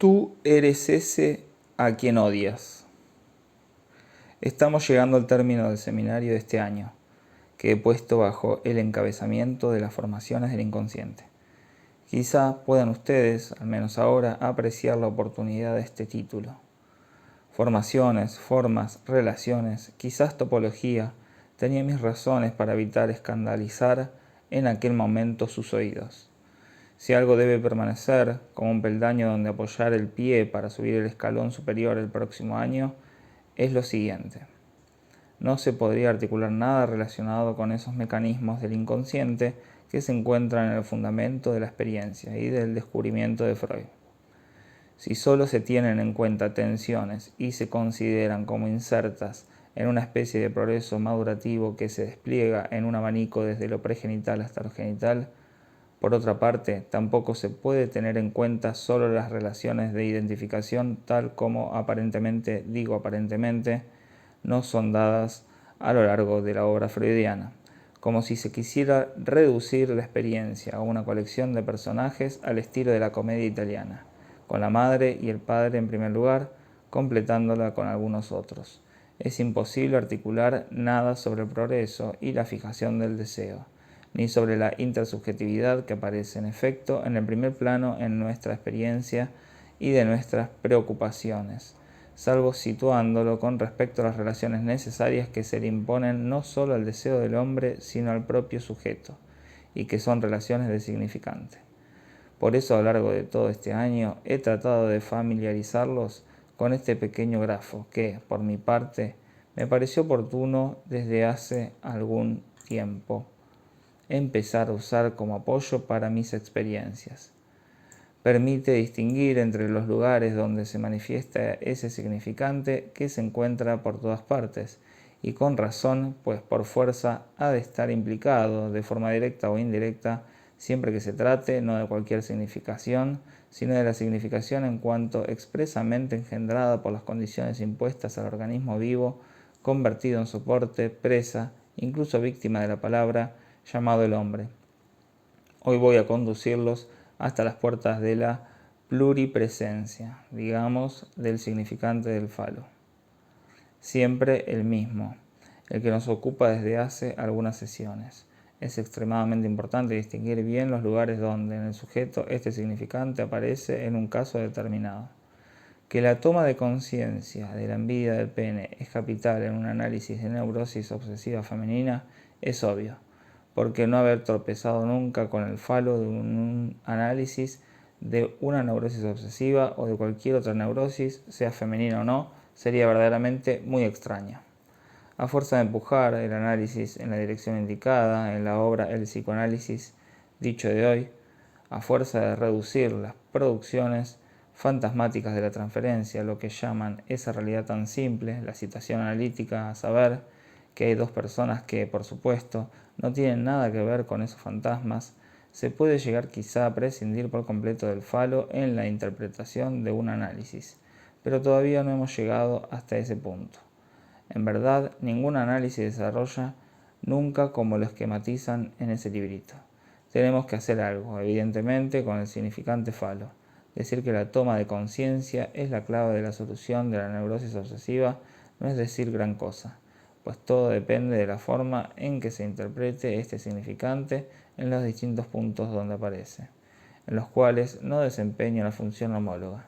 Tú eres ese a quien odias. Estamos llegando al término del seminario de este año, que he puesto bajo el encabezamiento de las formaciones del inconsciente. Quizá puedan ustedes, al menos ahora, apreciar la oportunidad de este título. Formaciones, formas, relaciones, quizás topología, tenía mis razones para evitar escandalizar en aquel momento sus oídos. Si algo debe permanecer como un peldaño donde apoyar el pie para subir el escalón superior el próximo año, es lo siguiente. No se podría articular nada relacionado con esos mecanismos del inconsciente que se encuentran en el fundamento de la experiencia y del descubrimiento de Freud. Si solo se tienen en cuenta tensiones y se consideran como insertas en una especie de progreso madurativo que se despliega en un abanico desde lo pregenital hasta lo genital, por otra parte, tampoco se puede tener en cuenta solo las relaciones de identificación tal como aparentemente, no son dadas a lo largo de la obra freudiana, como si se quisiera reducir la experiencia a una colección de personajes al estilo de la comedia italiana, con la madre y el padre en primer lugar, completándola con algunos otros. Es imposible articular nada sobre el progreso y la fijación del deseo, ni sobre la intersubjetividad que aparece en efecto en el primer plano en nuestra experiencia y de nuestras preocupaciones, salvo situándolo con respecto a las relaciones necesarias que se le imponen no solo al deseo del hombre, sino al propio sujeto, y que son relaciones de significante. Por eso a lo largo de todo este año he tratado de familiarizarlos con este pequeño grafo que, por mi parte, me pareció oportuno desde hace algún tiempo empezar a usar como apoyo para mis experiencias. Permite distinguir entre los lugares donde se manifiesta ese significante que se encuentra por todas partes, y con razón, pues por fuerza ha de estar implicado, de forma directa o indirecta, siempre que se trate no de cualquier significación, sino de la significación en cuanto expresamente engendrada por las condiciones impuestas al organismo vivo, convertido en soporte, presa, incluso víctima de la palabra, llamado el hombre. Hoy voy a conducirlos hasta las puertas de la pluripresencia, digamos, del significante del falo. Siempre el mismo, el que nos ocupa desde hace algunas sesiones. Es extremadamente importante distinguir bien los lugares donde en el sujeto este significante aparece en un caso determinado. Que la toma de conciencia de la envidia del pene es capital en un análisis de neurosis obsesiva femenina es obvio, porque no haber tropezado nunca con el falo de un análisis de una neurosis obsesiva o de cualquier otra neurosis, sea femenina o no, sería verdaderamente muy extraño. A fuerza de empujar el análisis en la dirección indicada en la obra El psicoanálisis, dicho de hoy, a fuerza de reducir las producciones fantasmáticas de la transferencia, lo que llaman esa realidad tan simple, la situación analítica, a saber que hay dos personas que, por supuesto, no tienen nada que ver con esos fantasmas, se puede llegar quizá a prescindir por completo del falo en la interpretación de un análisis, pero todavía no hemos llegado hasta ese punto. En verdad, ningún análisis desarrolla nunca como lo esquematizan en ese librito. Tenemos que hacer algo, evidentemente, con el significante falo. Decir que la toma de conciencia es la clave de la solución de la neurosis obsesiva no es decir gran cosa, pues todo depende de la forma en que se interprete este significante en los distintos puntos donde aparece, en los cuales no desempeña una función homóloga.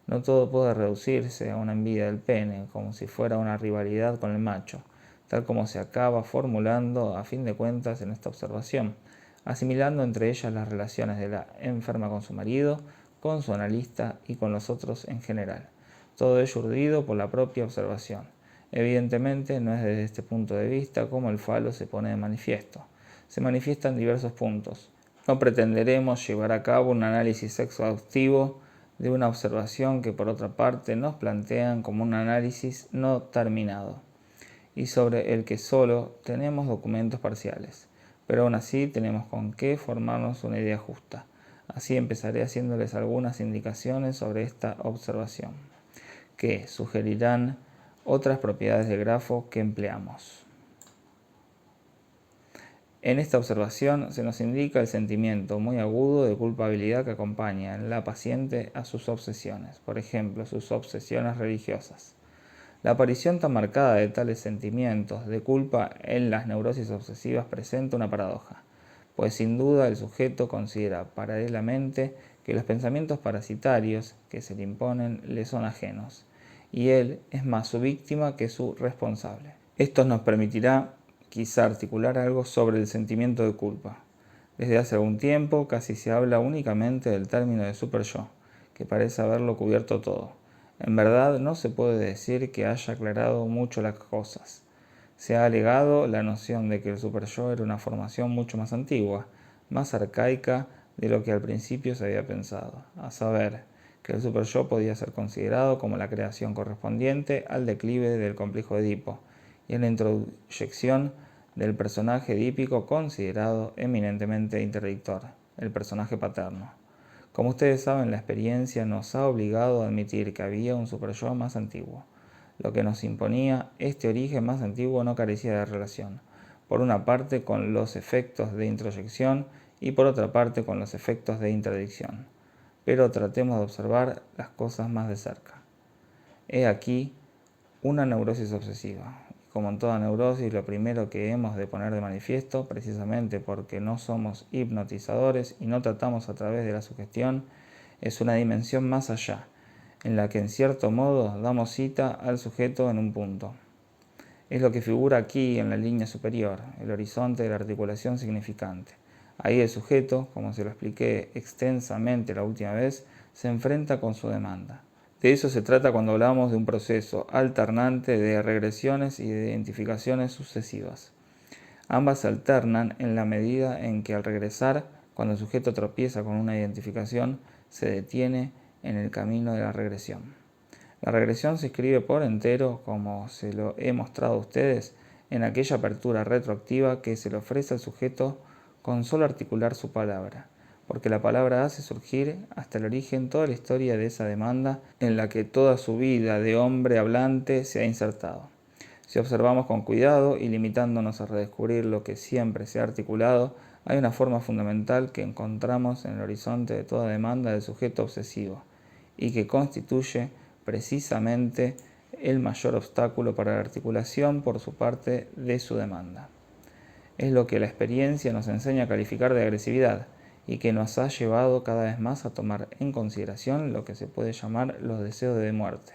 No todo puede reducirse a una envidia del pene, como si fuera una rivalidad con el macho, tal como se acaba formulando a fin de cuentas en esta observación, asimilando entre ellas las relaciones de la enferma con su marido, con su analista y con los otros en general. Todo ello urdido por la propia observación. Evidentemente no es desde este punto de vista como el falo se pone de manifiesto. Se manifiesta en diversos puntos. No pretenderemos llevar a cabo un análisis exhaustivo de una observación que por otra parte nos plantean como un análisis no terminado y sobre el que solo tenemos documentos parciales, pero aún así tenemos con qué formarnos una idea justa. Así empezaré haciéndoles algunas indicaciones sobre esta observación, que sugerirán otras propiedades del grafo que empleamos. En esta observación se nos indica el sentimiento muy agudo de culpabilidad que acompaña en la paciente a sus obsesiones, por ejemplo, sus obsesiones religiosas. La aparición tan marcada de tales sentimientos de culpa en las neurosis obsesivas presenta una paradoja, pues sin duda el sujeto considera paralelamente que los pensamientos parasitarios que se le imponen le son ajenos, y él es más su víctima que su responsable. Esto nos permitirá quizá articular algo sobre el sentimiento de culpa. Desde hace algún tiempo casi se habla únicamente del término de superyo, que parece haberlo cubierto todo. En verdad no se puede decir que haya aclarado mucho las cosas. Se ha alegado la noción de que el superyo era una formación mucho más antigua, más arcaica de lo que al principio se había pensado, a saber, que el superyo podía ser considerado como la creación correspondiente al declive del complejo de Edipo, y en la introyección del personaje edípico considerado eminentemente interdictor, el personaje paterno. Como ustedes saben, la experiencia nos ha obligado a admitir que había un superyo más antiguo. Lo que nos imponía este origen más antiguo no carecía de relación, por una parte con los efectos de introyección y por otra parte con los efectos de interdicción. Pero tratemos de observar las cosas más de cerca. He aquí una neurosis obsesiva. Como en toda neurosis, lo primero que hemos de poner de manifiesto, precisamente porque no somos hipnotizadores y no tratamos a través de la sugestión, es una dimensión más allá, en la que en cierto modo damos cita al sujeto en un punto. Es lo que figura aquí en la línea superior, el horizonte de la articulación significante. Ahí el sujeto, como se lo expliqué extensamente la última vez, se enfrenta con su demanda. De eso se trata cuando hablamos de un proceso alternante de regresiones y de identificaciones sucesivas. Ambas se alternan en la medida en que al regresar, cuando el sujeto tropieza con una identificación, se detiene en el camino de la regresión. La regresión se escribe por entero, como se lo he mostrado a ustedes, en aquella apertura retroactiva que se le ofrece al sujeto con solo articular su palabra, porque la palabra hace surgir hasta el origen toda la historia de esa demanda en la que toda su vida de hombre hablante se ha insertado. Si observamos con cuidado y limitándonos a redescubrir lo que siempre se ha articulado, hay una forma fundamental que encontramos en el horizonte de toda demanda del sujeto obsesivo y que constituye precisamente el mayor obstáculo para la articulación por su parte de su demanda. Es lo que la experiencia nos enseña a calificar de agresividad y que nos ha llevado cada vez más a tomar en consideración lo que se puede llamar los deseos de muerte.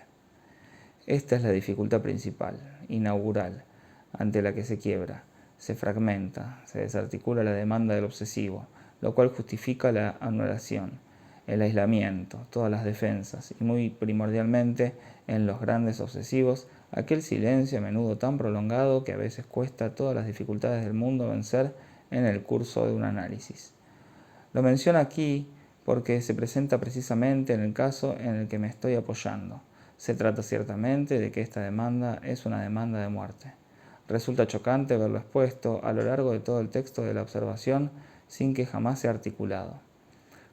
Esta es la dificultad principal, inaugural, ante la que se quiebra, se fragmenta, se desarticula la demanda del obsesivo, lo cual justifica la anulación, el aislamiento, todas las defensas y muy primordialmente en los grandes obsesivos, aquel silencio a menudo tan prolongado que a veces cuesta todas las dificultades del mundo vencer en el curso de un análisis. Lo menciono aquí porque se presenta precisamente en el caso en el que me estoy apoyando. Se trata ciertamente de que esta demanda es una demanda de muerte. Resulta chocante verlo expuesto a lo largo de todo el texto de la observación sin que jamás sea articulado,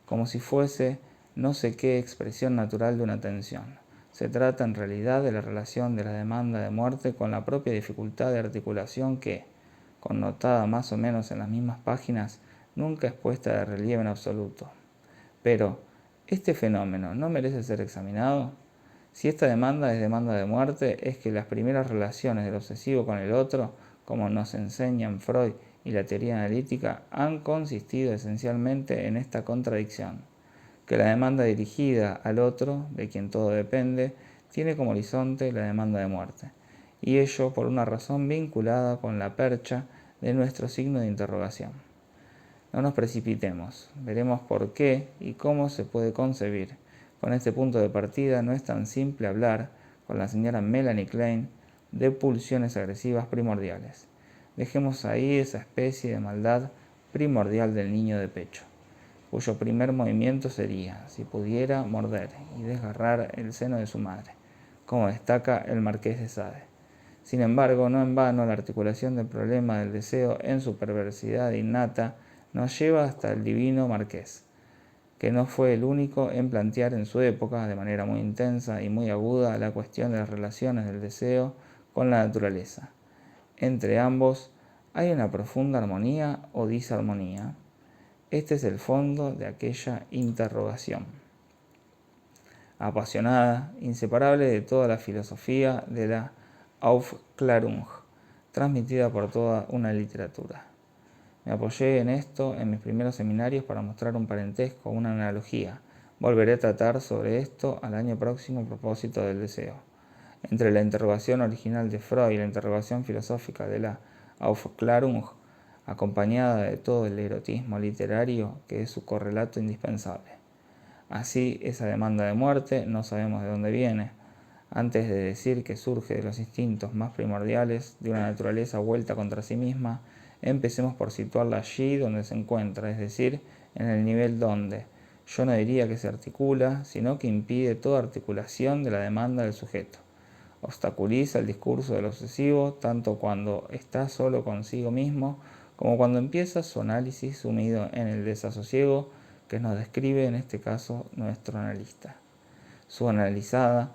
como si fuese no sé qué expresión natural de una tensión. Se trata en realidad de la relación de la demanda de muerte con la propia dificultad de articulación que, connotada más o menos en las mismas páginas, nunca es puesta de relieve en absoluto. Pero, ¿este fenómeno no merece ser examinado? Si esta demanda es demanda de muerte, es que las primeras relaciones del obsesivo con el otro, como nos enseñan Freud y la teoría analítica, han consistido esencialmente en esta contradicción, que la demanda dirigida al otro, de quien todo depende, tiene como horizonte la demanda de muerte, y ello por una razón vinculada con la percha de nuestro signo de interrogación. No nos precipitemos, veremos por qué y cómo se puede concebir. Con este punto de partida no es tan simple hablar, con la señora Melanie Klein, de pulsiones agresivas primordiales. Dejemos ahí esa especie de maldad primordial del niño de pecho, cuyo primer movimiento sería, si pudiera, morder y desgarrar el seno de su madre, como destaca el Marqués de Sade. Sin embargo, no en vano la articulación del problema del deseo en su perversidad innata nos lleva hasta el divino Marqués, que no fue el único en plantear en su época, de manera muy intensa y muy aguda, la cuestión de las relaciones del deseo con la naturaleza. Entre ambos ¿Hay una profunda armonía o disarmonía? Este es el fondo de aquella interrogación. Apasionada, inseparable de toda la filosofía de la Aufklärung, transmitida por toda una literatura. Me apoyé en esto en mis primeros seminarios para mostrar un parentesco, una analogía. Volveré a tratar sobre esto al año próximo a propósito del deseo. Entre la interrogación original de Freud y la interrogación filosófica de la Aufklärung, acompañada de todo el erotismo literario que es su correlato indispensable. Así, esa demanda de muerte no sabemos de dónde viene. Antes de decir que surge de los instintos más primordiales de una naturaleza vuelta contra sí misma, empecemos por situarla allí donde se encuentra, es decir, en el nivel donde, yo no diría que se articula, sino que impide toda articulación de la demanda del sujeto. Obstaculiza el discurso del obsesivo tanto cuando está solo consigo mismo como cuando empieza su análisis sumido en el desasosiego que nos describe en este caso nuestro analista. Su analizada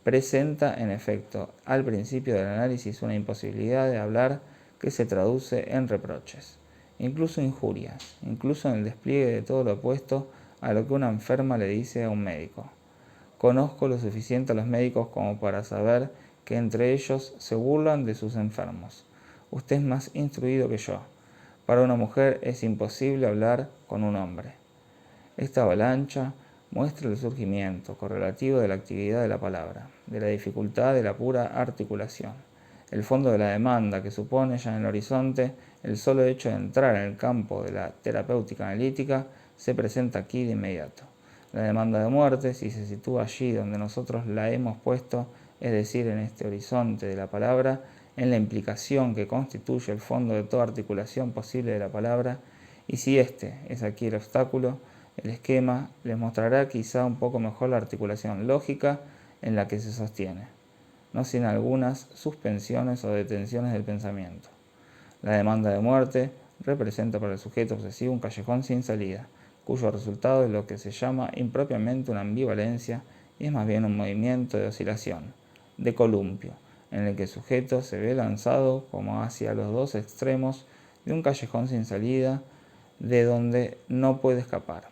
presenta en efecto al principio del análisis una imposibilidad de hablar que se traduce en reproches, incluso injurias, incluso en el despliegue de todo lo opuesto a lo que una enferma le dice a un médico. Conozco lo suficiente a los médicos como para saber que entre ellos se burlan de sus enfermos. Usted es más instruido que yo. Para una mujer es imposible hablar con un hombre. Esta avalancha muestra el surgimiento correlativo de la actividad de la palabra, de la dificultad de la pura articulación, el fondo de la demanda que supone ya en el horizonte el solo hecho de entrar en el campo de la terapéutica analítica se presenta aquí de inmediato. La demanda de muerte, si se sitúa allí donde nosotros la hemos puesto, es decir, en este horizonte de la palabra, en la implicación que constituye el fondo de toda articulación posible de la palabra, y si este es aquí el obstáculo, el esquema les mostrará quizá un poco mejor la articulación lógica en la que se sostiene, no sin algunas suspensiones o detenciones del pensamiento. La demanda de muerte representa para el sujeto obsesivo un callejón sin salida, cuyo resultado es lo que se llama impropiamente una ambivalencia y es más bien un movimiento de oscilación, de columpio, en el que el sujeto se ve lanzado como hacia los dos extremos de un callejón sin salida de donde no puede escapar.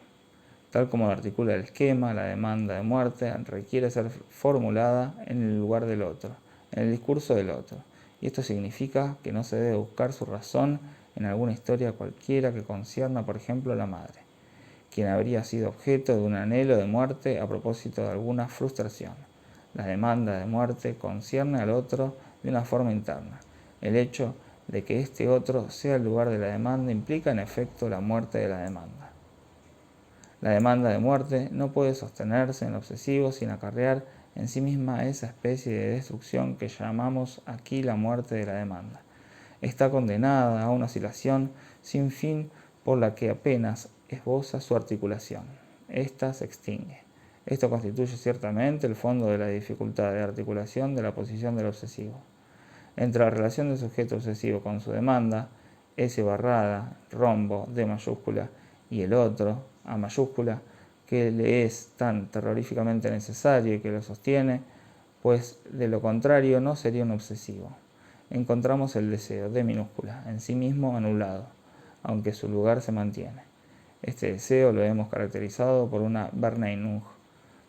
Tal como lo articula el esquema, la demanda de muerte requiere ser formulada en el lugar del otro, en el discurso del otro. Y esto significa que no se debe buscar su razón en alguna historia cualquiera que concierna, por ejemplo, a la madre, quien habría sido objeto de un anhelo de muerte a propósito de alguna frustración. La demanda de muerte concierne al otro de una forma interna. El hecho de que este otro sea el lugar de la demanda implica en efecto la muerte de la demanda. La demanda de muerte no puede sostenerse en lo obsesivo sin acarrear en sí misma esa especie de destrucción que llamamos aquí la muerte de la demanda. Está condenada a una oscilación sin fin por la que apenas esboza su articulación. Esta se extingue. Esto constituye ciertamente el fondo de la dificultad de articulación de la posición del obsesivo. Entre la relación del sujeto obsesivo con su demanda, S barrada, rombo, D mayúscula, y el otro, A mayúscula, que le es tan terroríficamente necesario y que lo sostiene, pues de lo contrario no sería un obsesivo. Encontramos el deseo, D minúscula, en sí mismo anulado, aunque su lugar se mantiene. Este deseo lo hemos caracterizado por una Verneinung,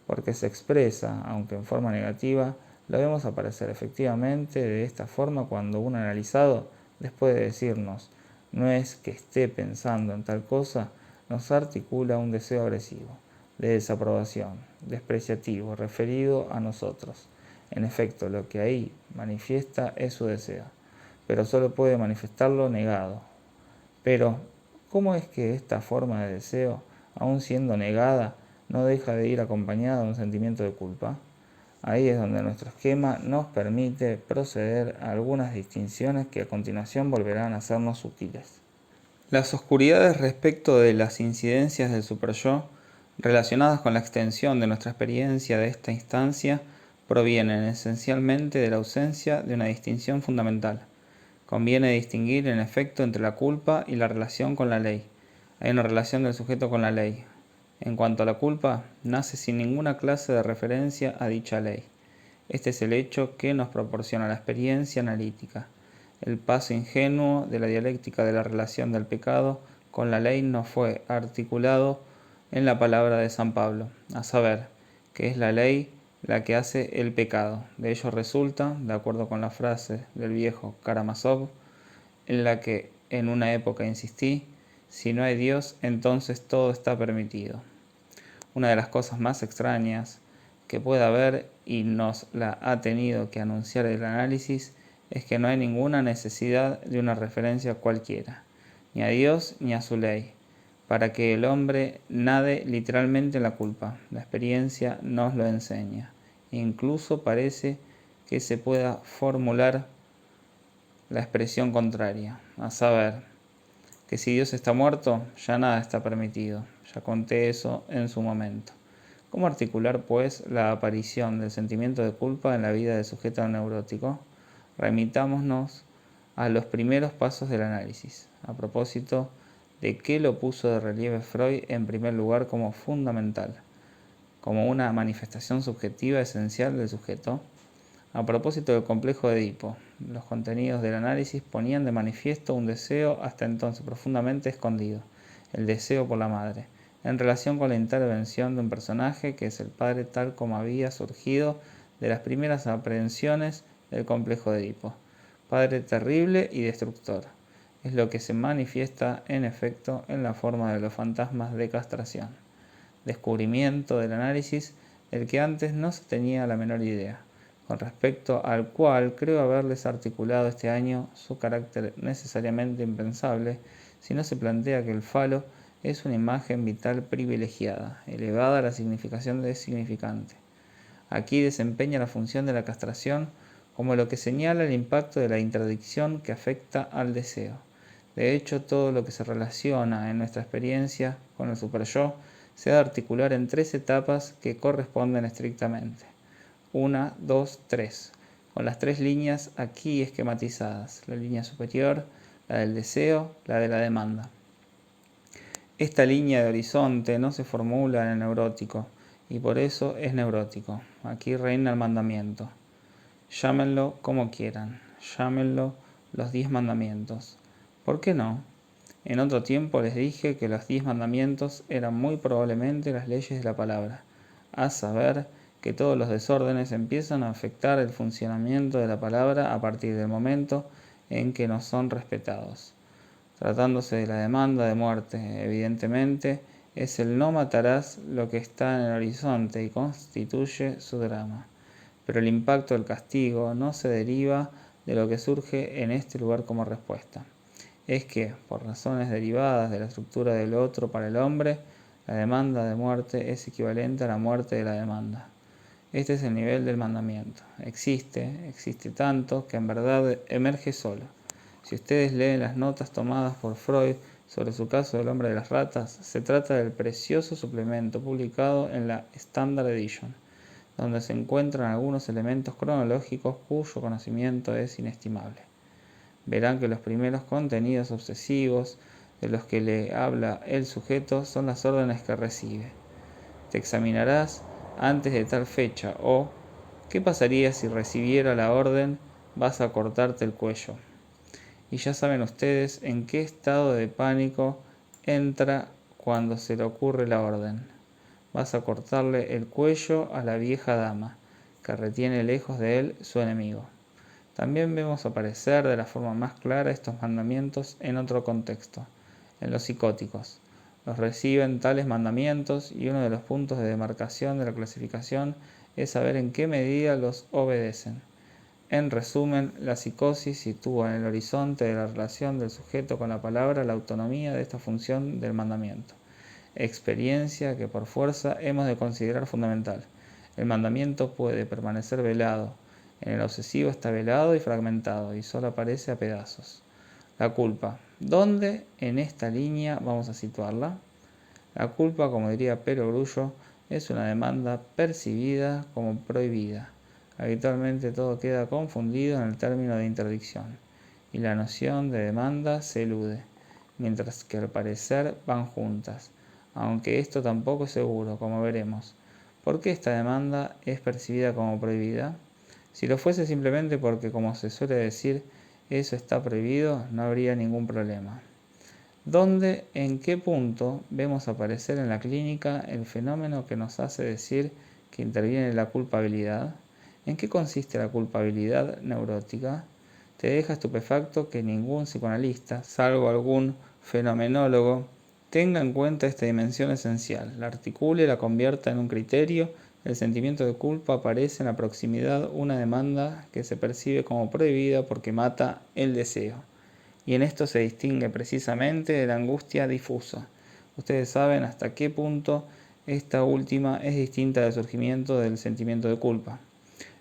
porque se expresa, aunque en forma negativa, lo vemos aparecer efectivamente de esta forma cuando un analizado, después de decirnos no es que esté pensando en tal cosa, nos articula un deseo agresivo, de desaprobación, despreciativo, referido a nosotros. En efecto, lo que ahí manifiesta es su deseo, pero solo puede manifestarlo negado. Pero, ¿cómo es que esta forma de deseo, aun siendo negada, no deja de ir acompañada de un sentimiento de culpa? Ahí es donde nuestro esquema nos permite proceder a algunas distinciones que a continuación volverán a sernos útiles. Las oscuridades respecto de las incidencias del superyo, relacionadas con la extensión de nuestra experiencia de esta instancia, provienen esencialmente de la ausencia de una distinción fundamental. Conviene distinguir en efecto entre la culpa y la relación con la ley. Hay una relación del sujeto con la ley. En cuanto a la culpa, nace sin ninguna clase de referencia a dicha ley. Este es el hecho que nos proporciona la experiencia analítica. El paso ingenuo de la dialéctica de la relación del pecado con la ley no fue articulado en la palabra de San Pablo, a saber, que es la ley la que hace el pecado. De ello resulta, de acuerdo con la frase del viejo Karamazov, en la que en una época insistí, si no hay Dios, entonces todo está permitido. Una de las cosas más extrañas que pueda haber, y nos la ha tenido que anunciar el análisis, es que no hay ninguna necesidad de una referencia cualquiera, ni a Dios ni a su ley, para que el hombre nade literalmente en la culpa. La experiencia nos lo enseña. Incluso parece que se pueda formular la expresión contraria, a saber, que si Dios está muerto, ya nada está permitido. Ya conté eso en su momento. ¿Cómo articular, pues, la aparición del sentimiento de culpa en la vida del sujeto neurótico? Remitámonos a los primeros pasos del análisis, a propósito de qué lo puso de relieve Freud en primer lugar como fundamental, como una manifestación subjetiva esencial del sujeto. A propósito del complejo de Edipo, los contenidos del análisis ponían de manifiesto un deseo hasta entonces profundamente escondido, el deseo por la madre, en relación con la intervención de un personaje que es el padre tal como había surgido de las primeras aprehensiones del complejo de Edipo. Padre terrible y destructor. Es lo que se manifiesta en efecto en la forma de los fantasmas de castración. Descubrimiento del análisis del que antes no se tenía la menor idea, con respecto al cual creo haberles articulado este año su carácter necesariamente impensable si no se plantea que el falo es una imagen vital privilegiada, elevada a la significación de significante. Aquí desempeña la función de la castración como lo que señala el impacto de la interdicción que afecta al deseo. De hecho, todo lo que se relaciona en nuestra experiencia con el superyo se ha de articular en tres etapas que corresponden estrictamente. 1, 2, 3, con las tres líneas aquí esquematizadas, la línea superior, la del deseo, la de la demanda. Esta línea de horizonte no se formula en el neurótico, y por eso es neurótico. Aquí reina el mandamiento. Llámenlo como quieran, llámenlo los 10 mandamientos. ¿Por qué no? En otro tiempo les dije que los 10 mandamientos eran muy probablemente las leyes de la palabra, a saber, que todos los desórdenes empiezan a afectar el funcionamiento de la palabra a partir del momento en que no son respetados. Tratándose de la demanda de muerte, evidentemente, es el no matarás lo que está en el horizonte y constituye su drama. Pero el impacto del castigo no se deriva de lo que surge en este lugar como respuesta. Es que, por razones derivadas de la estructura del otro para el hombre, la demanda de muerte es equivalente a la muerte de la demanda. Este es el nivel del mandamiento. Existe tanto que en verdad emerge solo. Si ustedes leen las notas tomadas por Freud sobre su caso del hombre de las ratas, se trata del precioso suplemento publicado en la Standard Edition, donde se encuentran algunos elementos cronológicos cuyo conocimiento es inestimable. Verán que los primeros contenidos obsesivos de los que le habla el sujeto son las órdenes que recibe. Te examinarás antes de tal fecha o ¿qué pasaría si recibiera la orden? Vas a cortarte el cuello. Y ya saben ustedes en qué estado de pánico entra cuando se le ocurre la orden. Vas a cortarle el cuello a la vieja dama, que retiene lejos de él su enemigo. También vemos aparecer de la forma más clara estos mandamientos en otro contexto, en los psicóticos. Los reciben tales mandamientos y uno de los puntos de demarcación de la clasificación es saber en qué medida los obedecen. En resumen, la psicosis sitúa en el horizonte de la relación del sujeto con la palabra la autonomía de esta función del mandamiento, experiencia que por fuerza hemos de considerar fundamental. El mandamiento puede permanecer velado, en el obsesivo está velado y fragmentado y solo aparece a pedazos. La culpa. ¿Dónde en esta línea vamos a situarla? La culpa, como diría Perogrullo, es una demanda percibida como prohibida. Habitualmente todo queda confundido en el término de interdicción, y la noción de demanda se elude, mientras que al parecer van juntas, aunque esto tampoco es seguro, como veremos. ¿Por qué esta demanda es percibida como prohibida? Si lo fuese simplemente porque, como se suele decir, eso está prohibido, no habría ningún problema. ¿Dónde, en qué punto vemos aparecer en la clínica el fenómeno que nos hace decir que interviene la culpabilidad? ¿En qué consiste la culpabilidad neurótica? Te deja estupefacto que ningún psicoanalista, salvo algún fenomenólogo, tenga en cuenta esta dimensión esencial, la articule y la convierta en un criterio. El sentimiento de culpa aparece en la proximidad una demanda que se percibe como prohibida porque mata el deseo. Y en esto se distingue precisamente de la angustia difusa. Ustedes saben hasta qué punto esta última es distinta del surgimiento del sentimiento de culpa.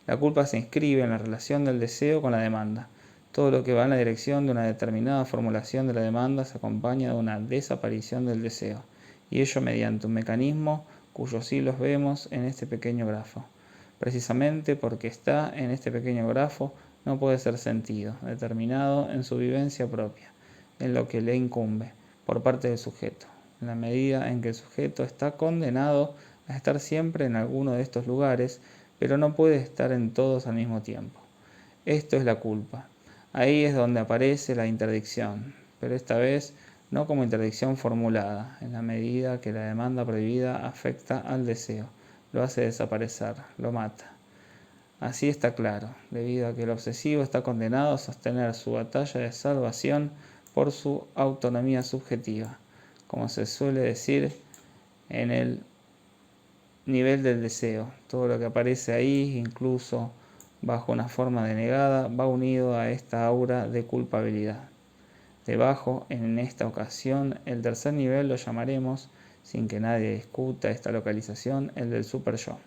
La culpa se inscribe en la relación del deseo con la demanda. Todo lo que va en la dirección de una determinada formulación de la demanda se acompaña de una desaparición del deseo, y ello mediante un mecanismo cuyos hilos vemos en este pequeño grafo. Precisamente porque está en este pequeño grafo, no puede ser sentido, determinado en su vivencia propia, en lo que le incumbe, por parte del sujeto, en la medida en que el sujeto está condenado a estar siempre en alguno de estos lugares, pero no puede estar en todos al mismo tiempo. Esto es la culpa. Ahí es donde aparece la interdicción, pero esta vez no como interdicción formulada, en la medida que la demanda prohibida afecta al deseo, lo hace desaparecer, lo mata. Así está claro, debido a que el obsesivo está condenado a sostener su batalla de salvación por su autonomía subjetiva, como se suele decir en el nivel del deseo. Todo lo que aparece ahí, incluso bajo una forma denegada, va unido a esta aura de culpabilidad. Debajo, en esta ocasión, el tercer nivel lo llamaremos, sin que nadie discuta esta localización, el del super-yo.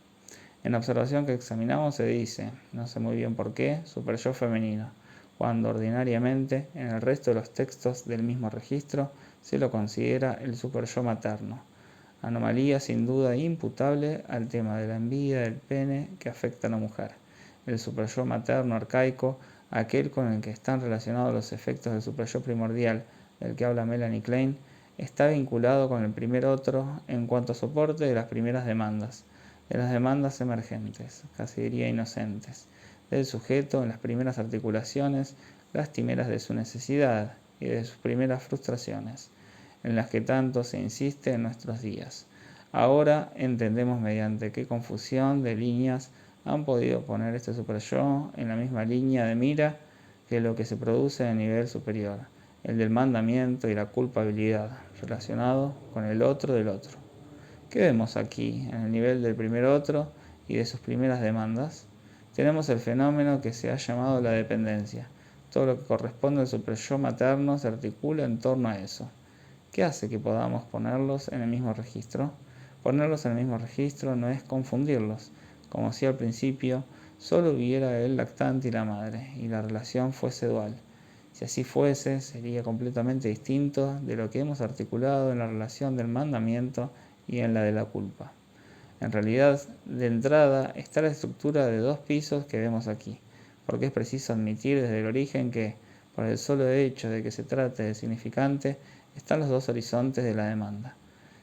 En la observación que examinamos se dice, no sé muy bien por qué, super-yo femenino, cuando ordinariamente en el resto de los textos del mismo registro se lo considera el super-yo materno. Anomalía sin duda imputable al tema de la envidia del pene que afecta a la mujer. El super-yo materno arcaico, aquel con el que están relacionados los efectos del super-yo primordial del que habla Melanie Klein, está vinculado con el primer otro en cuanto a soporte de las primeras demandas, de las demandas emergentes, casi diría inocentes, del sujeto en las primeras articulaciones lastimeras de su necesidad y de sus primeras frustraciones, en las que tanto se insiste en nuestros días. Ahora entendemos mediante qué confusión de líneas han podido poner este super-yo en la misma línea de mira que lo que se produce en el nivel superior, el del mandamiento y la culpabilidad, relacionado con el otro del otro. ¿Qué vemos aquí en el nivel del primer otro y de sus primeras demandas? Tenemos el fenómeno que se ha llamado la dependencia. Todo lo que corresponde al super-yo materno se articula en torno a eso. ¿Qué hace que podamos ponerlos en el mismo registro? Ponerlos en el mismo registro no es confundirlos, como si al principio solo hubiera el lactante y la madre, y la relación fuese dual. Si así fuese, sería completamente distinto de lo que hemos articulado en la relación del mandamiento y en la de la culpa. En realidad, de entrada, está la estructura de dos pisos que vemos aquí, porque es preciso admitir desde el origen que, por el solo hecho de que se trate de significante, están los dos horizontes de la demanda.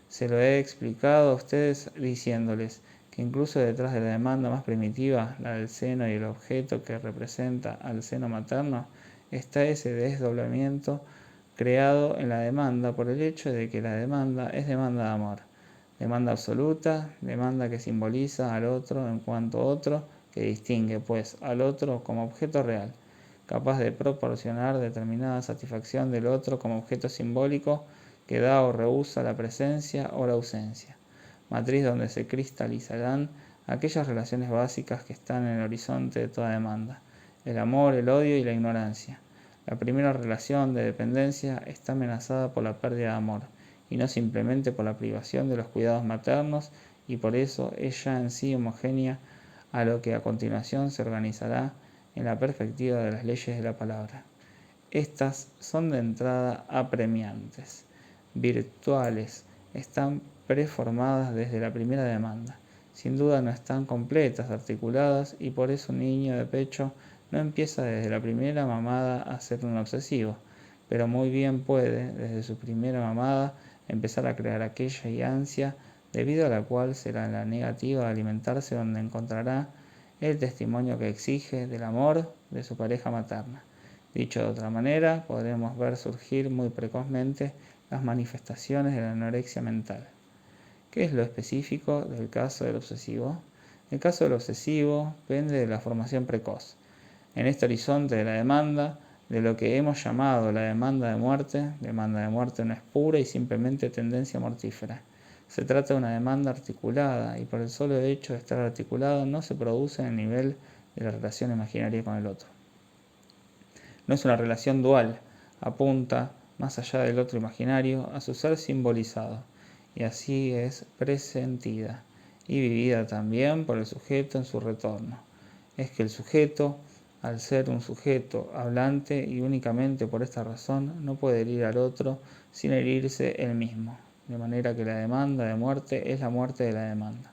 Se lo he explicado a ustedes diciéndoles que incluso detrás de la demanda más primitiva, la del seno y el objeto que representa al seno materno, está ese desdoblamiento creado en la demanda por el hecho de que la demanda es demanda de amor. Demanda absoluta, demanda que simboliza al otro en cuanto otro, que distingue pues al otro como objeto real, capaz de proporcionar determinada satisfacción del otro como objeto simbólico que da o rehúsa la presencia o la ausencia, matriz donde se cristalizarán aquellas relaciones básicas que están en el horizonte de toda demanda, el amor, el odio y la ignorancia. La primera relación de dependencia está amenazada por la pérdida de amor, y no simplemente por la privación de los cuidados maternos, y por eso es ya en sí homogénea a lo que a continuación se organizará en la perspectiva de las leyes de la palabra. Estas son de entrada apremiantes, virtuales, están preformadas desde la primera demanda. Sin duda no están completas, articuladas, y por eso un niño de pecho no empieza desde la primera mamada a ser un obsesivo, pero muy bien puede, desde su primera mamada, empezar a crear aquella y ansia debido a la cual será la negativa de alimentarse donde encontrará el testimonio que exige del amor de su pareja materna. Dicho de otra manera, podremos ver surgir muy precozmente las manifestaciones de la anorexia mental. ¿Qué es lo específico del caso del obsesivo? El caso del obsesivo pende de la formación precoz. En este horizonte de la demanda, de lo que hemos llamado la demanda de muerte no es pura y simplemente tendencia mortífera. Se trata de una demanda articulada y por el solo hecho de estar articulado no se produce en el nivel de la relación imaginaria con el otro. No es una relación dual, apunta, más allá del otro imaginario, a su ser simbolizado, y así es presentida y vivida también por el sujeto en su retorno. Es que el sujeto, al ser un sujeto hablante y únicamente por esta razón, no puede herir al otro sin herirse él mismo, de manera que la demanda de muerte es la muerte de la demanda.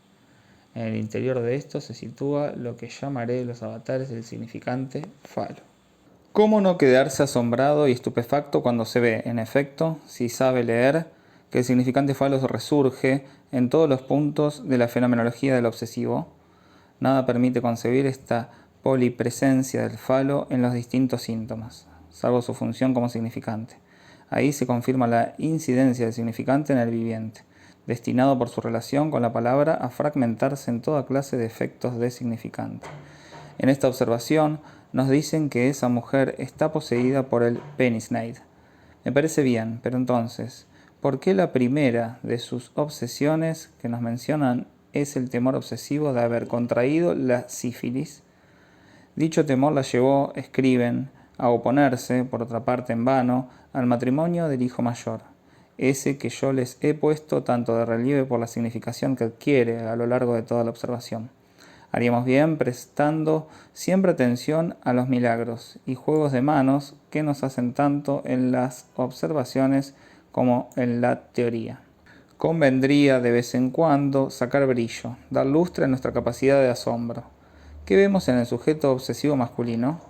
En el interior de esto se sitúa lo que llamaré los avatares del significante falo. ¿Cómo no quedarse asombrado y estupefacto cuando se ve, en efecto, si sabe leer, que el significante falo resurge en todos los puntos de la fenomenología del obsesivo? Nada permite concebir esta polipresencia del falo en los distintos síntomas, salvo su función como significante. Ahí se confirma la incidencia del significante en el viviente, destinado por su relación con la palabra a fragmentarse en toda clase de efectos de significante. En esta observación nos dicen que esa mujer está poseída por el Penisneid. Me parece bien, pero entonces, ¿por qué la primera de sus obsesiones que nos mencionan es el temor obsesivo de haber contraído la sífilis? Dicho temor la llevó, escriben, a oponerse, por otra parte en vano, al matrimonio del hijo mayor, ese que yo les he puesto tanto de relieve por la significación que adquiere a lo largo de toda la observación. Haríamos bien prestando siempre atención a los milagros y juegos de manos que nos hacen tanto en las observaciones como en la teoría. Convendría de vez en cuando sacar brillo, dar lustre a nuestra capacidad de asombro. ¿Qué vemos en el sujeto obsesivo masculino?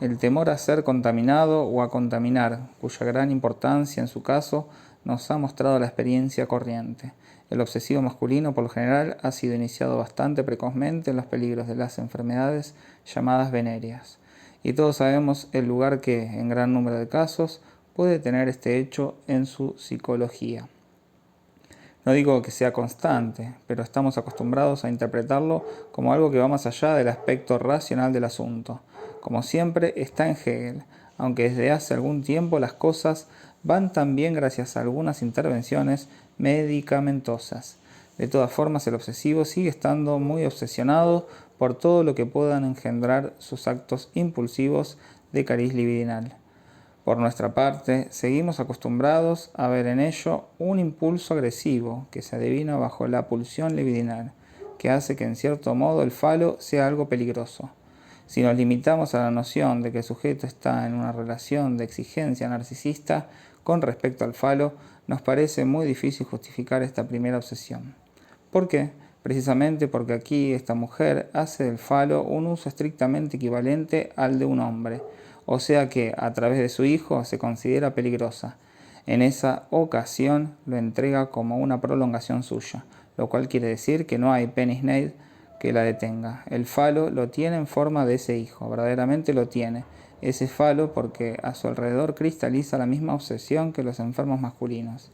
El temor a ser contaminado o a contaminar, cuya gran importancia en su caso nos ha mostrado la experiencia corriente. El obsesivo masculino, por lo general, ha sido iniciado bastante precozmente en los peligros de las enfermedades llamadas venéreas. Y todos sabemos el lugar que, en gran número de casos, puede tener este hecho en su psicología. No digo que sea constante, pero estamos acostumbrados a interpretarlo como algo que va más allá del aspecto racional del asunto. Como siempre, está en Hegel, aunque desde hace algún tiempo las cosas van también gracias a algunas intervenciones medicamentosas. De todas formas, el obsesivo sigue estando muy obsesionado por todo lo que puedan engendrar sus actos impulsivos de cariz libidinal. Por nuestra parte, seguimos acostumbrados a ver en ello un impulso agresivo que se adivina bajo la pulsión libidinal, que hace que en cierto modo el falo sea algo peligroso. Si nos limitamos a la noción de que el sujeto está en una relación de exigencia narcisista con respecto al falo, nos parece muy difícil justificar esta primera obsesión. ¿Por qué? Precisamente porque aquí esta mujer hace del falo un uso estrictamente equivalente al de un hombre, o sea que a través de su hijo se considera peligrosa. En esa ocasión lo entrega como una prolongación suya, lo cual quiere decir que no hay Penisneid que la detenga. El falo lo tiene en forma de ese hijo, verdaderamente lo tiene, ese falo, porque a su alrededor cristaliza la misma obsesión que los enfermos masculinos.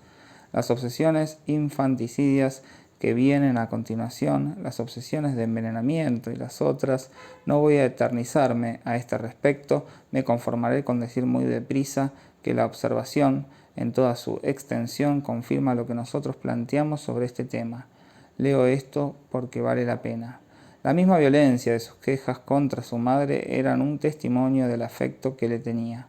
Las obsesiones infanticidias que vienen a continuación, las obsesiones de envenenamiento y las otras, no voy a eternizarme a este respecto, me conformaré con decir muy deprisa que la observación, en toda su extensión, confirma lo que nosotros planteamos sobre este tema. Leo esto porque vale la pena. La misma violencia de sus quejas contra su madre eran un testimonio del afecto que le tenía.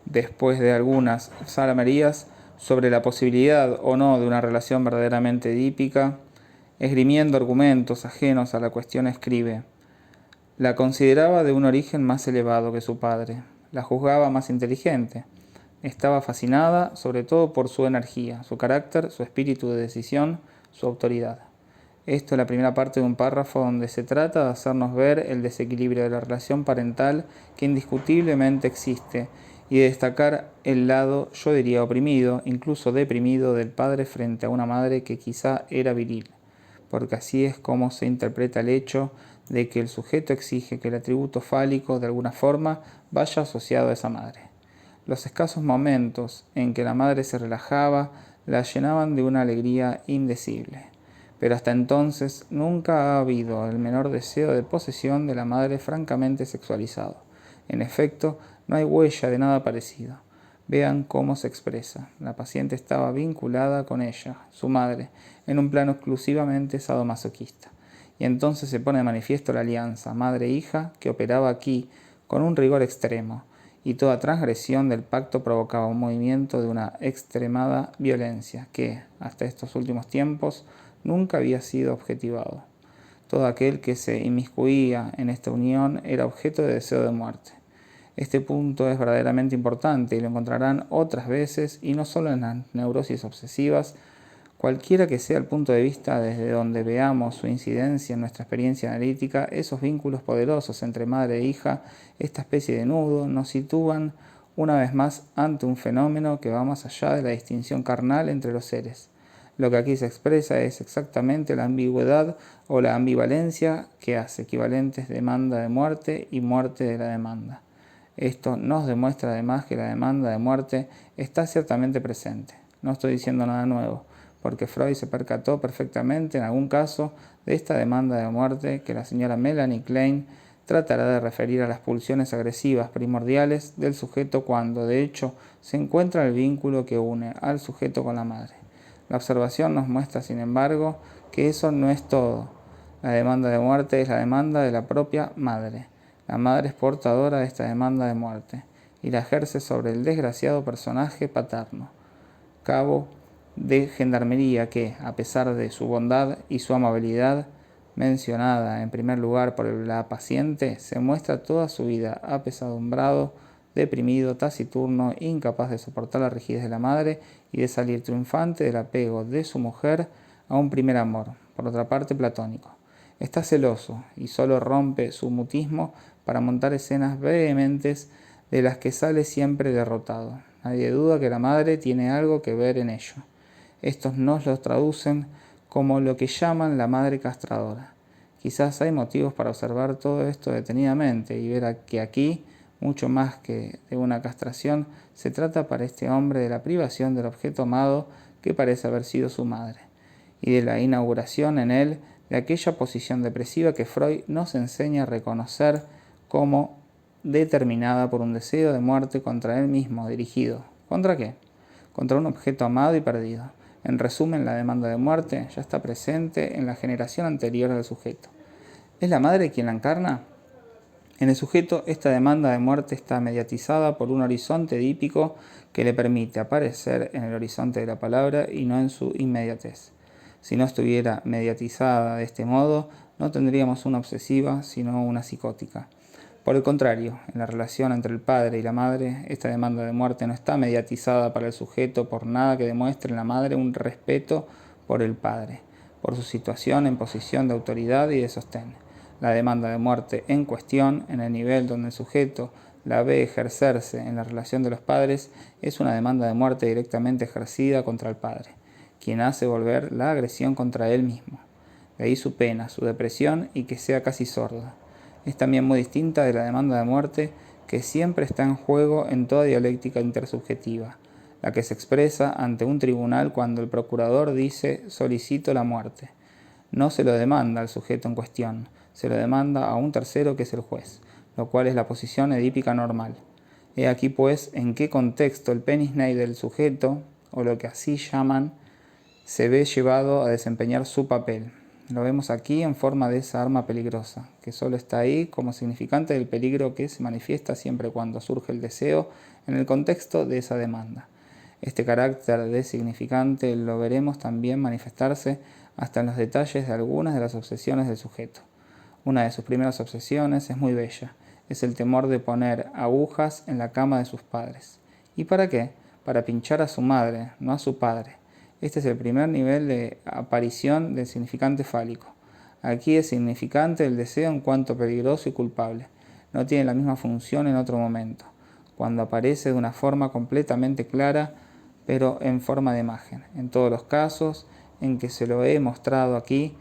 Después de algunas salamerías sobre la posibilidad o no de una relación verdaderamente edípica, esgrimiendo argumentos ajenos a la cuestión, escribe: la consideraba de un origen más elevado que su padre, la juzgaba más inteligente, estaba fascinada sobre todo por su energía, su carácter, su espíritu de decisión, su autoridad. Esto es la primera parte de un párrafo donde se trata de hacernos ver el desequilibrio de la relación parental que indiscutiblemente existe y de destacar el lado, yo diría, oprimido, incluso deprimido del padre frente a una madre que quizá era viril. porque así es como se interpreta el hecho de que el sujeto exige que el atributo fálico de alguna forma vaya asociado a esa madre. Los escasos momentos en que la madre se relajaba la llenaban de una alegría indecible. Pero hasta entonces nunca ha habido el menor deseo de posesión de la madre francamente sexualizado. En efecto, no hay huella de nada parecido. Vean cómo se expresa. La paciente estaba vinculada con ella, su madre, en un plano exclusivamente sadomasoquista. Y entonces se pone de manifiesto la alianza madre-hija que operaba aquí con un rigor extremo, y toda transgresión del pacto provocaba un movimiento de una extremada violencia que, hasta estos últimos tiempos, nunca había sido objetivado. Todo aquel que se inmiscuía en esta unión era objeto de deseo de muerte. Este punto es verdaderamente importante y lo encontrarán otras veces, y no solo en las neurosis obsesivas. Cualquiera que sea el punto de vista desde donde veamos su incidencia en nuestra experiencia analítica, esos vínculos poderosos entre madre e hija, esta especie de nudo, nos sitúan una vez más ante un fenómeno que va más allá de la distinción carnal entre los seres. Lo que aquí se expresa es exactamente la ambigüedad o la ambivalencia que hace equivalentes demanda de muerte y muerte de la demanda. Esto nos demuestra además que la demanda de muerte está ciertamente presente. No estoy diciendo nada nuevo, porque Freud se percató perfectamente en algún caso de esta demanda de muerte que la señora Melanie Klein tratará de referir a las pulsiones agresivas primordiales del sujeto cuando, de hecho, se encuentra el vínculo que une al sujeto con la madre. La observación nos muestra, sin embargo, que eso no es todo. La demanda de muerte es la demanda de la propia madre. La madre es portadora de esta demanda de muerte y la ejerce sobre el desgraciado personaje paterno, cabo de gendarmería que, a pesar de su bondad y su amabilidad, mencionada en primer lugar por la paciente, se muestra toda su vida apesadumbrado, deprimido, taciturno, incapaz de soportar la rigidez de la madre y de salir triunfante del apego de su mujer a un primer amor, por otra parte platónico. Está celoso y solo rompe su mutismo para montar escenas vehementes de las que sale siempre derrotado. Nadie duda que la madre tiene algo que ver en ello. Estos nos lo traducen como lo que llaman la madre castradora. Quizás hay motivos para observar todo esto detenidamente y ver que aquí, mucho más que de una castración, se trata para este hombre de la privación del objeto amado que parece haber sido su madre, y de la inauguración en él de aquella posición depresiva que Freud nos enseña a reconocer como determinada por un deseo de muerte contra él mismo dirigido. ¿Contra qué? Contra un objeto amado y perdido. En resumen, la demanda de muerte ya está presente en la generación anterior al sujeto. ¿Es la madre quien la encarna? En el sujeto, esta demanda de muerte está mediatizada por un horizonte edípico que le permite aparecer en el horizonte de la palabra y no en su inmediatez. Si no estuviera mediatizada de este modo, no tendríamos una obsesiva, sino una psicótica. Por el contrario, en la relación entre el padre y la madre, esta demanda de muerte no está mediatizada para el sujeto por nada que demuestre en la madre un respeto por el padre, por su situación en posición de autoridad y de sostén. La demanda de muerte en cuestión, en el nivel donde el sujeto la ve ejercerse en la relación de los padres, es una demanda de muerte directamente ejercida contra el padre, quien hace volver la agresión contra él mismo. De ahí su pena, su depresión y que sea casi sorda. Es también muy distinta de la demanda de muerte que siempre está en juego en toda dialéctica intersubjetiva, la que se expresa ante un tribunal cuando el procurador dice solicito la muerte. No se lo demanda al sujeto en cuestión, se lo demanda a un tercero que es el juez, lo cual es la posición edípica normal. He aquí pues en qué contexto el penis nei del sujeto, o lo que así llaman, se ve llevado a desempeñar su papel. Lo vemos aquí en forma de esa arma peligrosa, que solo está ahí como significante del peligro que se manifiesta siempre cuando surge el deseo en el contexto de esa demanda. Este carácter de significante lo veremos también manifestarse hasta en los detalles de algunas de las obsesiones del sujeto. Una de sus primeras obsesiones es muy bella, es el temor de poner agujas en la cama de sus padres. ¿Y para qué? Para pinchar a su madre, no a su padre. Este es el primer nivel de aparición del significante fálico. Aquí es significante el deseo en cuanto peligroso y culpable. No tiene la misma función en otro momento, cuando aparece de una forma completamente clara, pero en forma de imagen. En todos los casos en que se lo he mostrado aquí,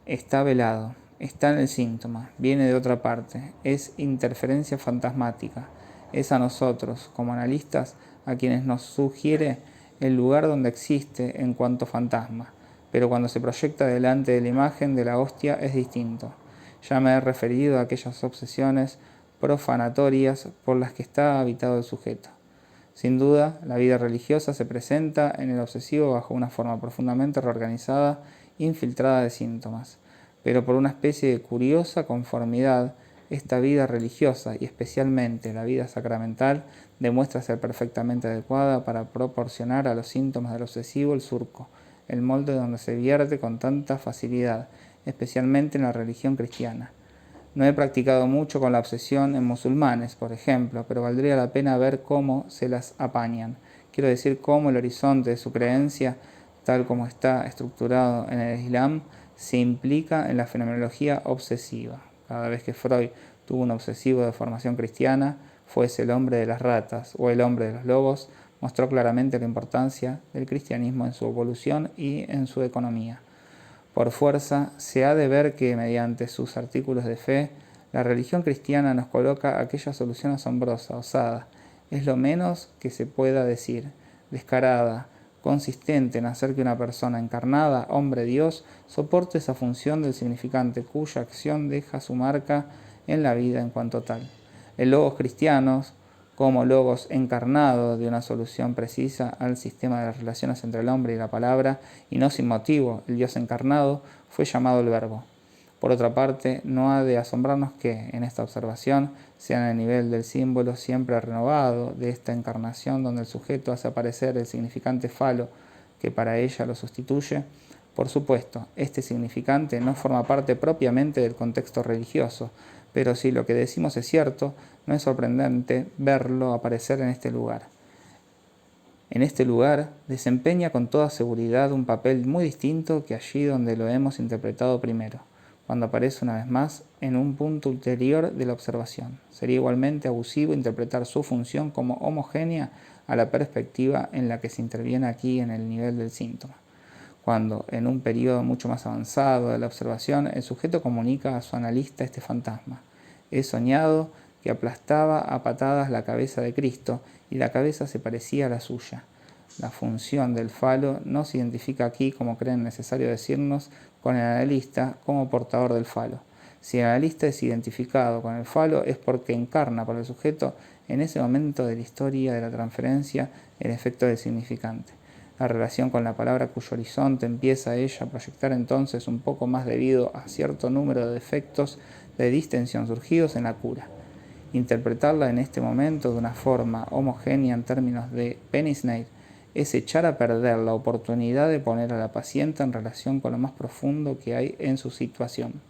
está velado, está en el síntoma, viene de otra parte, es interferencia fantasmática, es a nosotros, como analistas, a quienes nos sugiere el lugar donde existe en cuanto fantasma, pero cuando se proyecta delante de la imagen de la hostia es distinto. Ya me he referido a aquellas obsesiones profanatorias por las que está habitado el sujeto. Sin duda, la vida religiosa se presenta en el obsesivo bajo una forma profundamente reorganizada, infiltrada de síntomas. Pero por una especie de curiosa conformidad, esta vida religiosa y especialmente la vida sacramental demuestra ser perfectamente adecuada para proporcionar a los síntomas del obsesivo el surco, el molde donde se vierte con tanta facilidad, especialmente en la religión cristiana. No he practicado mucho con la obsesión en musulmanes, por ejemplo, pero valdría la pena ver cómo se las apañan. Quiero decir cómo el horizonte de su creencia, tal como está estructurado en el Islam, se implica en la fenomenología obsesiva. Cada vez que Freud tuvo un obsesivo de formación cristiana, fuese el hombre de las ratas o el hombre de los lobos, mostró claramente la importancia del cristianismo en su evolución y en su economía. Por fuerza, se ha de ver que, mediante sus artículos de fe, la religión cristiana nos coloca aquella solución asombrosa, osada, es lo menos que se pueda decir, descarada, consistente en hacer que una persona encarnada, hombre-Dios, soporte esa función del significante cuya acción deja su marca en la vida en cuanto tal. El logos cristiano, como logos encarnado de una solución precisa al sistema de las relaciones entre el hombre y la palabra, y no sin motivo, el Dios encarnado, fue llamado el Verbo. Por otra parte, no ha de asombrarnos que, en esta observación, sea en el nivel del símbolo siempre renovado de esta encarnación donde el sujeto hace aparecer el significante falo que para ella lo sustituye. Por supuesto, este significante no forma parte propiamente del contexto religioso, pero si lo que decimos es cierto, no es sorprendente verlo aparecer en este lugar. En este lugar desempeña con toda seguridad un papel muy distinto que allí donde lo hemos interpretado primero, cuando aparece una vez más en un punto ulterior de la observación. Sería igualmente abusivo interpretar su función como homogénea a la perspectiva en la que se interviene aquí en el nivel del síntoma, cuando, en un periodo mucho más avanzado de la observación, el sujeto comunica a su analista este fantasma. He soñado que aplastaba a patadas la cabeza de Cristo y la cabeza se parecía a la suya. La función del falo no se identifica aquí, como creen necesario decirnos, con el analista como portador del falo. Si el analista es identificado con el falo es porque encarna para el sujeto en ese momento de la historia de la transferencia el efecto del significante. La relación con la palabra cuyo horizonte empieza ella a proyectar entonces un poco más debido a cierto número de defectos de distensión surgidos en la cura. Interpretarla en este momento de una forma homogénea en términos de Penny-Snade es echar a perder la oportunidad de poner a la paciente en relación con lo más profundo que hay en su situación.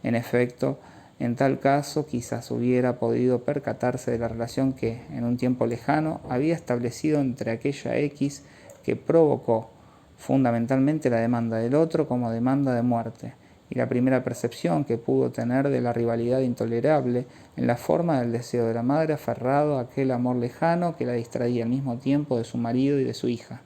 En efecto, en tal caso quizás hubiera podido percatarse de la relación que, en un tiempo lejano, había establecido entre aquella X que provocó fundamentalmente la demanda del otro como demanda de muerte, y la primera percepción que pudo tener de la rivalidad intolerable en la forma del deseo de la madre aferrado a aquel amor lejano que la distraía al mismo tiempo de su marido y de su hija.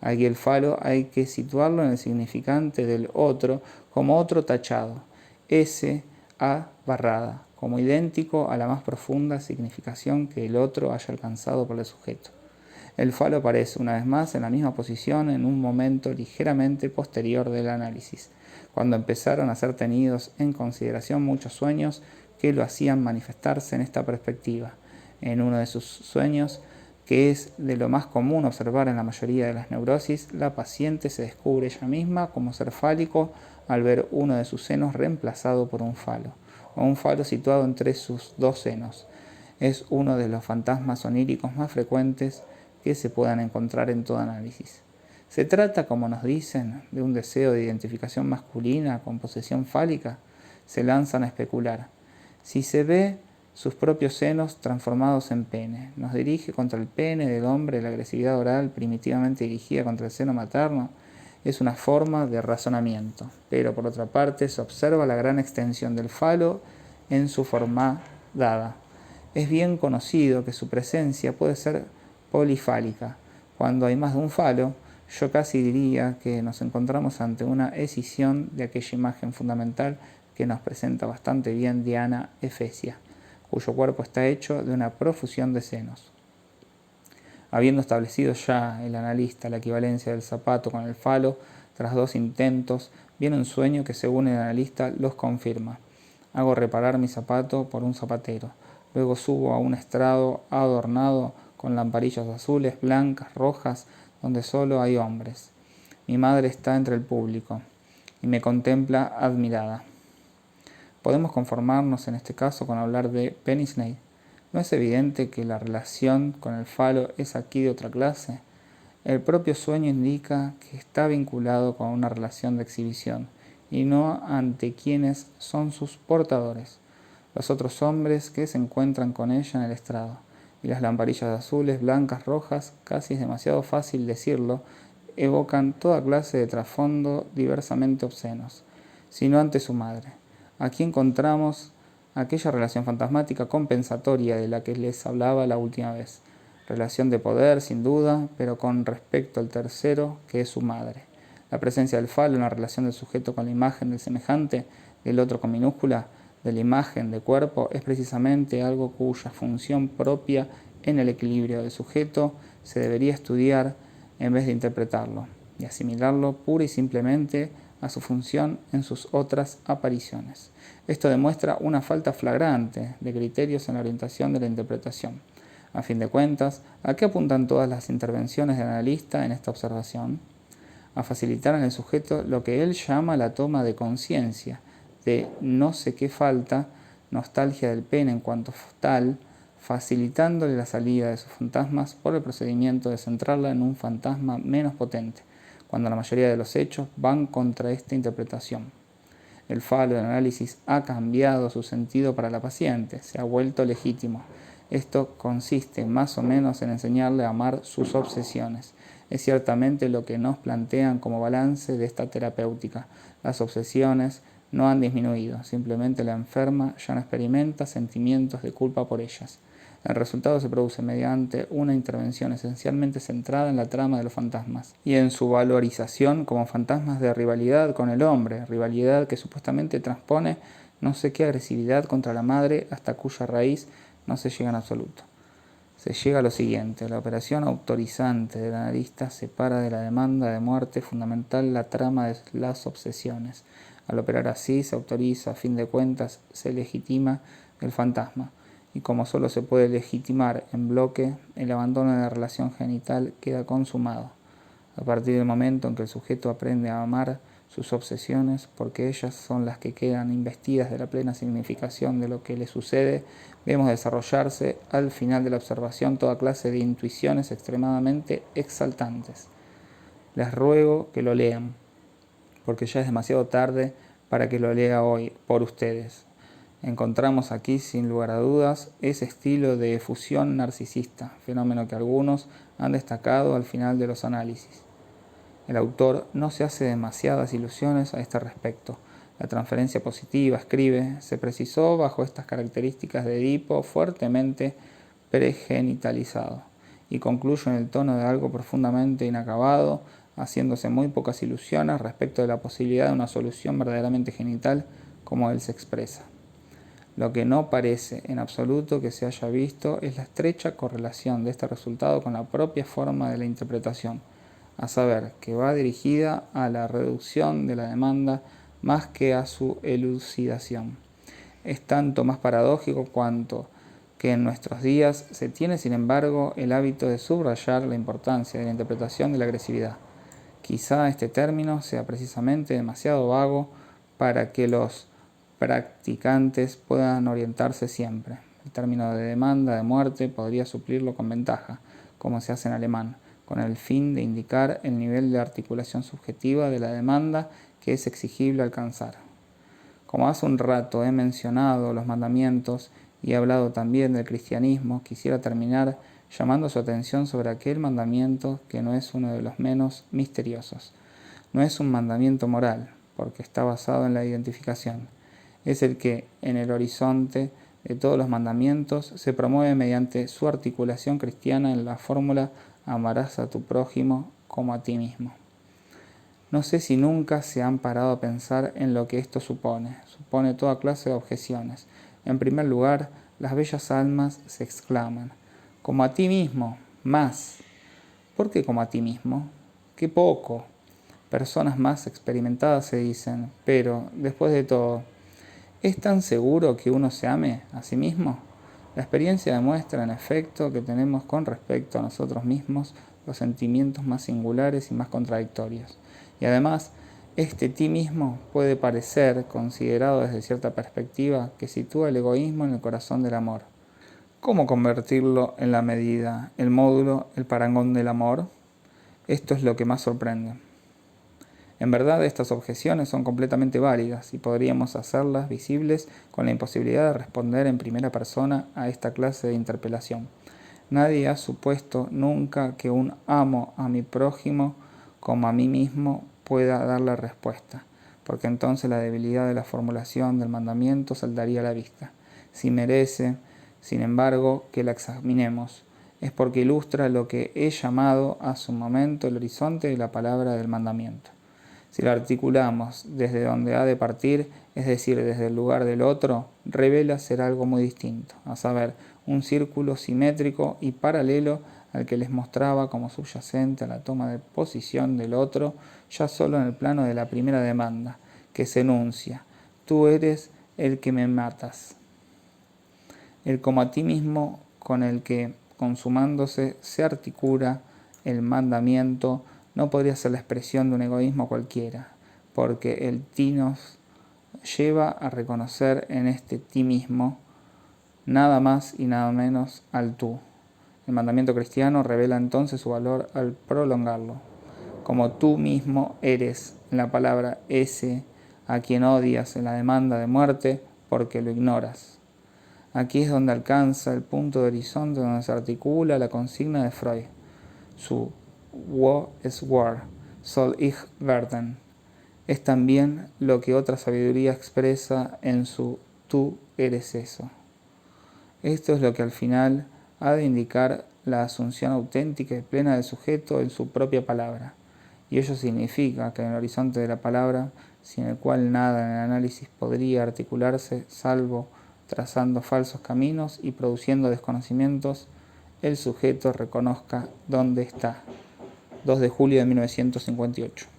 Aquí el falo hay que situarlo en el significante del otro como otro tachado, S A barrada, como idéntico a la más profunda significación que el otro haya alcanzado por el sujeto. El falo aparece una vez más en la misma posición en un momento ligeramente posterior del análisis, cuando empezaron a ser tenidos en consideración muchos sueños que lo hacían manifestarse en esta perspectiva. En uno de sus sueños, que es de lo más común observar en la mayoría de las neurosis, la paciente se descubre ella misma como ser fálico al ver uno de sus senos reemplazado por un falo, o un falo situado entre sus dos senos. Es uno de los fantasmas oníricos más frecuentes que se puedan encontrar en todo análisis. ¿Se trata, como nos dicen, de un deseo de identificación masculina con posesión fálica? Se lanzan a especular. Si se ve sus propios senos transformados en pene, nos dirige contra el pene del hombre la agresividad oral primitivamente dirigida contra el seno materno, es una forma de razonamiento, pero por otra parte se observa la gran extensión del falo en su forma dada. Es bien conocido que su presencia puede ser polifálica. Cuando hay más de un falo, Yo casi diría que nos encontramos ante una escisión de aquella imagen fundamental que nos presenta bastante bien Diana Efesia, cuyo cuerpo está hecho de una profusión de senos. Habiendo establecido ya el analista la equivalencia del zapato con el falo, tras 2 intentos, viene un sueño que según el analista los confirma. Hago reparar mi zapato por un zapatero. Luego subo a un estrado adornado con lamparillas azules, blancas, rojas, donde solo hay hombres. Mi madre está entre el público y me contempla admirada. ¿Podemos conformarnos en este caso con hablar de penisnei? ¿No es evidente que la relación con el falo es aquí de otra clase? El propio sueño indica que está vinculado con una relación de exhibición y no ante quienes son sus portadores, los otros hombres que se encuentran con ella en el estrado. Y las lamparillas azules, blancas, rojas, casi es demasiado fácil decirlo, evocan toda clase de trasfondo diversamente obscenos, sino ante su madre. Aquí encontramos aquella relación fantasmática compensatoria de la que les hablaba la última vez. Relación de poder, sin duda, pero con respecto al tercero, que es su madre. La presencia del falo en la relación del sujeto con la imagen del semejante, del otro con minúscula, de la imagen de cuerpo, es precisamente algo cuya función propia en el equilibrio del sujeto se debería estudiar en vez de interpretarlo, y asimilarlo pura y simplemente a su función en sus otras apariciones. Esto demuestra una falta flagrante de criterios en la orientación de la interpretación. A fin de cuentas, ¿a qué apuntan todas las intervenciones del analista en esta observación? A facilitar en el sujeto lo que él llama la toma de conciencia, de no sé qué falta, nostalgia del pene en cuanto tal, facilitándole la salida de sus fantasmas por el procedimiento de centrarla en un fantasma menos potente, cuando la mayoría de los hechos van contra esta interpretación. El falo del análisis ha cambiado su sentido para la paciente, se ha vuelto legítimo. Esto consiste más o menos en enseñarle a amar sus obsesiones. Es ciertamente lo que nos plantean como balance de esta terapéutica. Las obsesiones no han disminuido, simplemente la enferma ya no experimenta sentimientos de culpa por ellas. El resultado se produce mediante una intervención esencialmente centrada en la trama de los fantasmas y en su valorización como fantasmas de rivalidad con el hombre, rivalidad que supuestamente transpone no sé qué agresividad contra la madre hasta cuya raíz no se llega en absoluto. Se llega a lo siguiente: la operación autorizante del analista separa de la demanda de muerte fundamental la trama de las obsesiones. Al operar así se autoriza, a fin de cuentas, se legitima el fantasma. Y como solo se puede legitimar en bloque, el abandono de la relación genital queda consumado. A partir del momento en que el sujeto aprende a amar sus obsesiones, porque ellas son las que quedan investidas de la plena significación de lo que le sucede, vemos desarrollarse al final de la observación toda clase de intuiciones extremadamente exaltantes. Les ruego que lo lean, porque ya es demasiado tarde para que lo lea hoy por ustedes. Encontramos aquí, sin lugar a dudas, ese estilo de efusión narcisista, fenómeno que algunos han destacado al final de los análisis. El autor no se hace demasiadas ilusiones a este respecto. La transferencia positiva, escribe, se precisó bajo estas características de Edipo fuertemente pregenitalizado, y concluyo en el tono de algo profundamente inacabado, haciéndose muy pocas ilusiones respecto de la posibilidad de una solución verdaderamente genital como él se expresa. Lo que no parece en absoluto que se haya visto es la estrecha correlación de este resultado con la propia forma de la interpretación, a saber, que va dirigida a la reducción de la demanda más que a su elucidación. Es tanto más paradójico cuanto que en nuestros días se tiene, sin embargo, el hábito de subrayar la importancia de la interpretación de la agresividad. Quizá este término sea precisamente demasiado vago para que los practicantes puedan orientarse siempre. El término de demanda de muerte podría suplirlo con ventaja, como se hace en alemán, con el fin de indicar el nivel de articulación subjetiva de la demanda que es exigible alcanzar. Como hace un rato he mencionado los mandamientos y he hablado también del cristianismo, quisiera terminar llamando su atención sobre aquel mandamiento que no es uno de los menos misteriosos. No es un mandamiento moral, porque está basado en la identificación. Es el que, en el horizonte de todos los mandamientos, se promueve mediante su articulación cristiana en la fórmula amarás a tu prójimo como a ti mismo. No sé si nunca se han parado a pensar en lo que esto supone. Supone toda clase de objeciones. En primer lugar, las bellas almas se exclaman, como a ti mismo, más. ¿Por qué como a ti mismo? ¡Qué poco! Personas más experimentadas se dicen, pero, después de todo, ¿es tan seguro que uno se ame a sí mismo? La experiencia demuestra, en efecto, que tenemos con respecto a nosotros mismos los sentimientos más singulares y más contradictorios. Y además, este ti mismo puede parecer, considerado desde cierta perspectiva, que sitúa el egoísmo en el corazón del amor. ¿Cómo convertirlo en la medida, el módulo, el parangón del amor? Esto es lo que más sorprende. En verdad, estas objeciones son completamente válidas y podríamos hacerlas visibles con la imposibilidad de responder en primera persona a esta clase de interpelación. Nadie ha supuesto nunca que un amo a mi prójimo como a mí mismo pueda dar la respuesta, porque entonces la debilidad de la formulación del mandamiento saltaría a la vista. Si merece, sin embargo, que la examinemos, es porque ilustra lo que he llamado a su momento el horizonte de la palabra del mandamiento. Si la articulamos desde donde ha de partir, es decir, desde el lugar del otro, revela ser algo muy distinto, a saber, un círculo simétrico y paralelo al que les mostraba como subyacente a la toma de posición del otro, ya solo en el plano de la primera demanda, que se enuncia: tú eres el que me matas. El como a ti mismo con el que, consumándose, se articula el mandamiento, no podría ser la expresión de un egoísmo cualquiera, porque el ti nos lleva a reconocer en este ti mismo nada más y nada menos al tú. El mandamiento cristiano revela entonces su valor al prolongarlo. Como tú mismo eres, en la palabra ese a quien odias en la demanda de muerte porque lo ignoras. Aquí es donde alcanza el punto de horizonte donde se articula la consigna de Freud. Su Wo es War, soll ich werden. Es también lo que otra sabiduría expresa en su tú eres eso. Esto es lo que al final ha de indicar la asunción auténtica y plena del sujeto en su propia palabra. Y ello significa que en el horizonte de la palabra, sin el cual nada en el análisis podría articularse, salvo trazando falsos caminos y produciendo desconocimientos, el sujeto reconozca dónde está. 2 de julio de 1958.